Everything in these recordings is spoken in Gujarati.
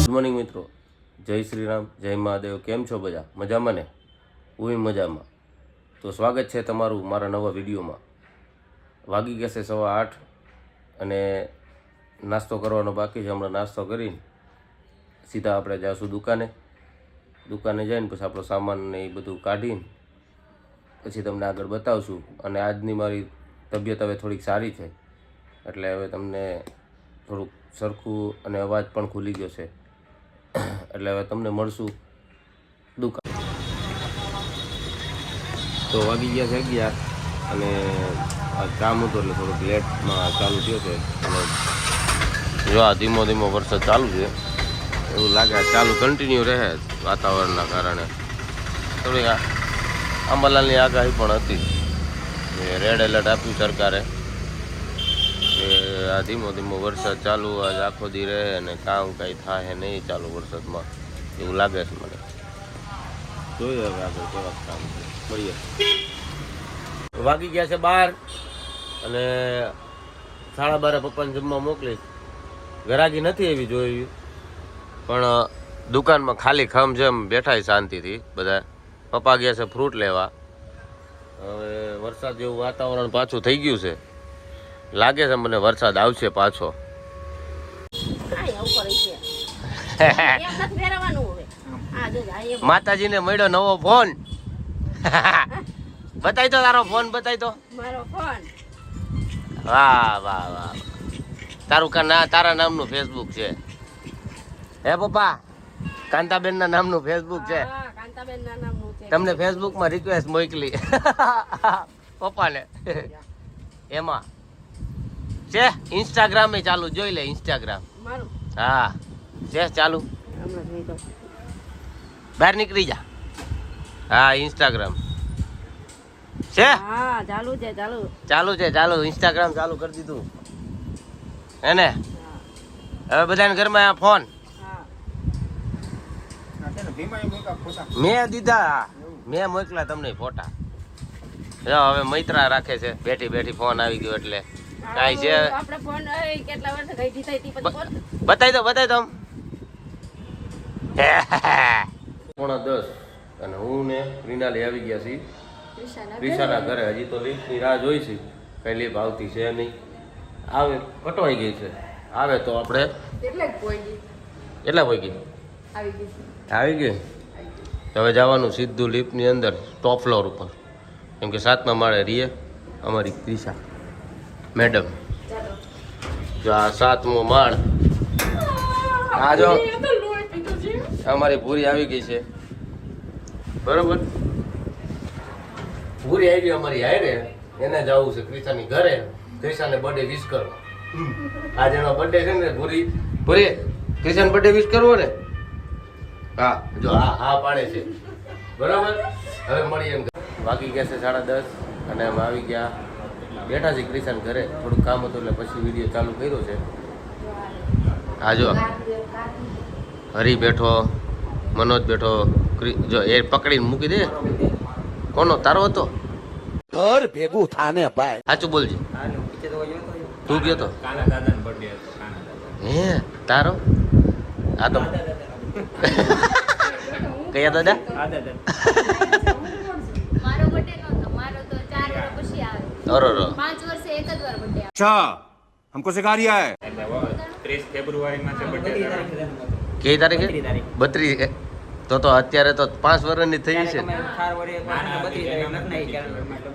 ગુડ મોર્નિંગ મિત્રો, જય શ્રી રામ, જય મહાદેવ. કેમ છો બધા? મજામાં ને? હું મજામાં. તો સ્વાગત છે તમારું મારા નવા વિડીયોમાં. વાગી ગયા છે 8:15 અને નાસ્તો કરવાનો બાકી છે. હમણાં નાસ્તો કરીને સીધા આપણે જાશું દુકાને જઈને પછી આપણો સામાન ને એ બધું કાઢીને પછી તમને આગળ બતાવશું. અને આજની મારી તબિયત હવે થોડીક સારી છે, એટલે હવે તમને થોડુંક સરખું અને અવાજ પણ ખુલી ગયો છે, એટલે હવે તમને મળશું દુકાન. તો વાગી ગયા છે 11 અને કામ હતું એટલે થોડુંક લેટમાં ચાલુ થયો છે. અને જો આ ધીમો ધીમો વરસાદ ચાલુ છે એવું લાગે, ચાલુ કન્ટિન્યુ રહે વાતાવરણના કારણે. થોડીક અંબાલાલની આગાહી પણ હતી, રેડ એલર્ટ આપ્યું સરકારે કે આ ધીમો ધીમો વરસાદ ચાલુ આજ આખો દી રહે અને કામ કાંઈ થાય નહીં ચાલુ વરસાદમાં, એવું લાગે છે મને. જોઈએ હવે આગળ કેવા કામ છે, મળીએ. વાગી ગયા છે 12 અને 12:30 પપ્પાને જમવા મોકલીશ. ગરાગી નથી એવી જોઈ, પણ દુકાનમાં ખાલી ખમજમ બેઠા શાંતિથી બધા. પપ્પા ગયા છે ફ્રૂટ લેવા. હવે વરસાદ જેવું વાતાવરણ પાછું થઈ ગયું છે, લાગે છે મને વરસાદ આવશે પાછો. માતાજીને મળ્યો નવો ફોન. બતાવી તો તારો ફોન, બતાવી તો મારો ફોન. વાહ વાહ વાહ, તારા નામનું ફેસબુક છે હે પપ્પા? કાંતાબેન ના નામનું ફેસબુક છે. તમને ફેસબુકમાં રિક્વેસ્ટ મોકલી પપ્પાને. એમાં છે ઇન્સ્ટાગ્રામ એ ચાલુ, જોઈ લે ઇન્સ્ટાગ્રામ. હા છે ચાલુ, બહાર નીકળી જા. હા ઇન્સ્ટાગ્રામ છે, ચાલુ ઇન્સ્ટાગ્રામ ચાલુ કરી દીધું હે ને? હવે બધાને ઘરમાં આ ફોન મેં દીધા, મેં મોકલા તમને ફોટા. હવે મૈત્રા રાખે છે બેઠી બેઠી, ફોન આવી ગયો એટલે કાંઈ છે. બતાવી દો 9:45 અને હું ને રીનાલી આવી ગયા છીએ ક્રિશાના ઘરે. હજી તો લીફની રાહ જોઈ છે, કઈ લીફ આવતી છે નહીં. આવે કટવાઈ ગઈ છે, આવે તો આપણે એટલા પૈકી આવી ગઈ. હવે જવાનું સીધું લીફની અંદર ટોપ ફ્લોર ઉપર, કેમ કે 7મા માળે રહીએ અમારી ક્રિશા મેડમ. જો આ 7મો માળ. આ જો અમારી પૂરી આવી ગઈ છે, બરોબર. પૂરી આવી ગઈ અમારી હારે. એને જવું છે ક્રિશાની ઘરે, ક્રિશાને બર્થડે વિશ કરવા. આજે એનો બર્થડે છે ને. પૂરી ક્રિશાને બર્થડે વિશ કરવો ને? હા જો હા પાડે છે, બરાબર. હવે મળી એમ. વાગી ગયા છે 10:30 અને અમે આવી ગયા, બેઠા છે ક્રિશાન ઘરે. થોડુંક કામ હતું એટલે પછી વિડીયો ચાલુ કર્યો છે. હા જો હરી બેઠો, મનોજ બેઠો. જો એ પકડીને મૂકી દે. કોનો? તારો હતો? ઘર ભેગું થાને ભાઈ, સાચું બોલજે. તું ગયો તો? હે તારો? આ તો કયા દાદા? મારો બર્થડે નહોતો, મારો તો 4 વર્ષ પછી આવે. અરે 5 વર્ષે એક જ વાર બર્થડે આવે. अच्छा हमको सिखा रिया है. 30 ફેબ્રુઆરીમાં છે બર્થડે. કઈ તારીખે? 32. તો અત્યારે તો 5 વર્ષની થઈ છે.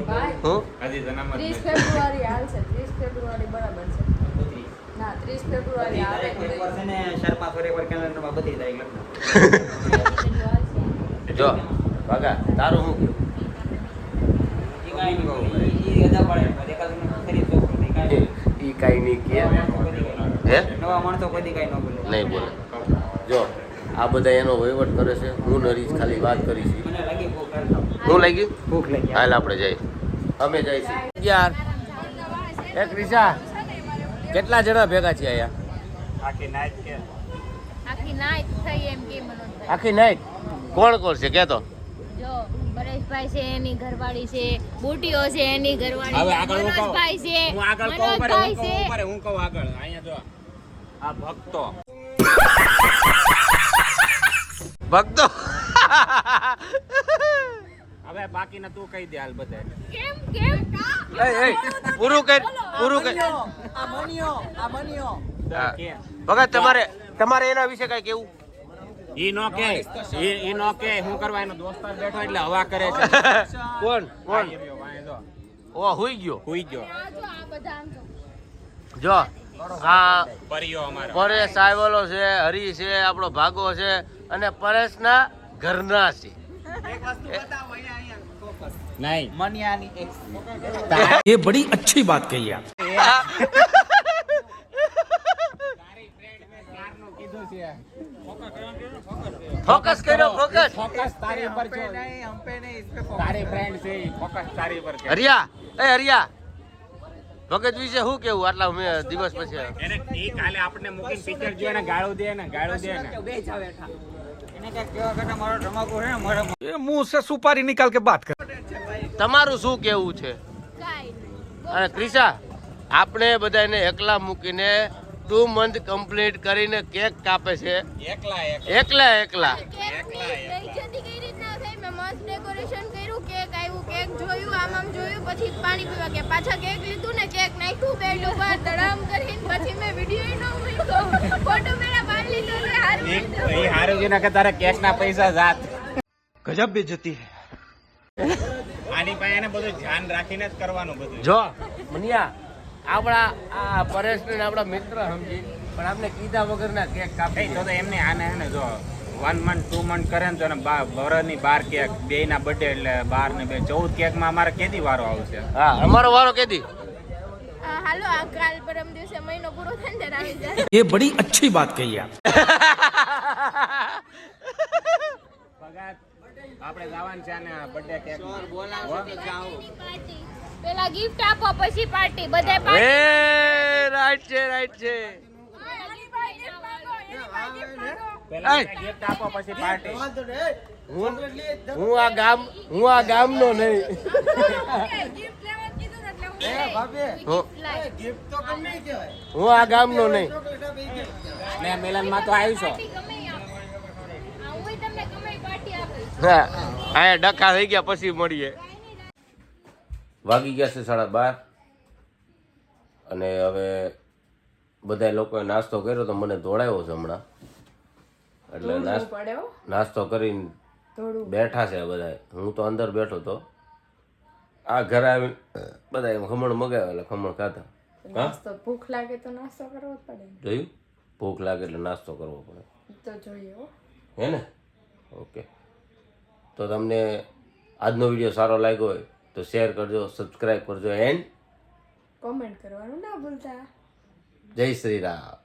ભાઈ, હું 30 ફેબ્રુઆરી આવશે. 30 ફેબ્રુઆરી બરાબર છે. ના 30 ફેબ્રુઆરી આવે જો ભાગા તારું હું ઈ કાઈ નહીં કે હે નવા માણસો કોઈ કઈ ન બોલે. નહીં બોલે. જો આ બધા એનો વહીવટ કરે છે, હું નરીશ ખાલી વાત કરી છે. મને લાગી હું લાગી ભૂખ લાગી. હાલ આપણે જઈએ, અમે જઈએ છીએ. યાર એક રીસા કેટલા જણા ભેગા છે અહીંયા? આખી નાઈટ કે આખી નાઈટ થઈ એમ કે મનોજભાઈ. આખી નાઈટ કોણ કોણ છે કે? તો જો પરેશભાઈ છે, એની ઘરવાળી છે. બુટીઓ છે, એની ઘરવાળી. હવે આગળ હું કહું. મનોજભાઈ છે, હું આગળ કહું મનોજભાઈ છે. હું કહું આગળ. અહીંયા જો આ ભક્તો ભક્તો હવે બાકીના તું કહી દે હાલ બધા કેમ કેમ પૂરું કર હા. ભગત તમારે એના વિશે કઈ કેવું ઈ નો કે ઈ નો કે હું કરવા એનો દોસ્તાર બેઠો એટલે હવા કરે છે કોણ ઓ હુઈ ગયો હુઈ ગયો આ જો આ બધા આમ જો જો આ પરિયો અમારો પરેશ આવેલો છે, હરી છે, આપણો ભાગો છે અને પરેશના ઘરના છે. નહીં ये बड़ी अच्छी बात कही आप. ફોકસ કર્યો ફોકસ. ફોકસ તારી પર છે તારી ફ્રેન્ડ છે ફોકસ તારી પર છે હરિયા ભગત વિશે શું કેવું આટલા દિવસ પછી? એને ઈ કાલે આપણે મૂકીને પિક્ચર જોઈને ગાળો દે ને ये मुंह से सुपारी निकाल के बात कर. તમારું શું કેવું છે? કાઈ નહીં અને ક્રિશા આપણે બધાને એકલા મૂકીને 2 મંથ કમ્પ્લીટ કરીને કેક કાપે છે એકલા બેઇજ્જતી કઈ રીતના થઈ મેં મસ્ત ડેકોરેશન કર્યું કેક આવ્યું કેક જોયું આમ જોયું પછી પાણી પીવા ગયા પાછા કેક લીધું ને કેક નાખ્યું બેડ ઉપર ધડામ કરીને પછી મેં વિડિયો નો મૂક્યો ફોટો મેરા પાડ લીધો ને હારું ઈ હારું છે ને કે તારે કેશ ના પૈસા જાત गजब बेइज्जती है. આની પાસે એને બધું ધ્યાન રાખીને જ કરવાનું બધું જો મનિયા આપણા આ પરેશ ને આપણા મિત્ર સમજી પણ આપણે કીધા વગરના કેક કાપી તો એમને આને હે ને જો 1 મંથ 2 મંથ કરે ને તો એને વરની 12 કેક બે ના બર્થડે એટલે 12 ને 2 14 કેક માં અમારે કેદી વારો આવશે હા અમારો વારો કેદી હાલો આ કાલ પરમ દિવસે મહિનો પૂરો થાય ને ત્યારે આવી જાય ये बड़ी अच्छी बात कही आप. પગાર આપણે જવાનું છે ને બર્થડે કેક પેલા ગિફ્ટ આપો પછી પાર્ટી બધે એ પાર્ટી રાઈટ છે પેલા એય. ગિફ્ટ આપો પછી પાર્ટી હું આ ગામનો નહીં હું આ ગામનો નહીં ને મિલન માં તો આવીશો હા આ ડખા થઈ ગયા પછી મળીએ. વાગી ગયા છે 12:30 અને હવે બધા લોકોએ નાસ્તો કર્યો તો મને દોડાયો છે હમણાં એટલે નાસ્તો કરીને બેઠા છે બધા. હું તો અંદર બેઠો તો આ ઘરે આવી બધા ખમણ મગાવ્યા એટલે ખમણ ખાધા. નાસ્તો ભૂખ લાગે તો નાસ્તો કરવો જ પડે જોયું ભૂખ લાગે એટલે નાસ્તો કરવો પડે તો જોઈએ હો હે ને ઓકે. તો તમને આજનો વિડીયો સારો લાગ્યો હોય તો શેર કરજો, સબસ્ક્રાઈબ કરજો એન્ડ કોમેન્ટ કરવાનું ના ભૂલતા. જય શ્રી રામ.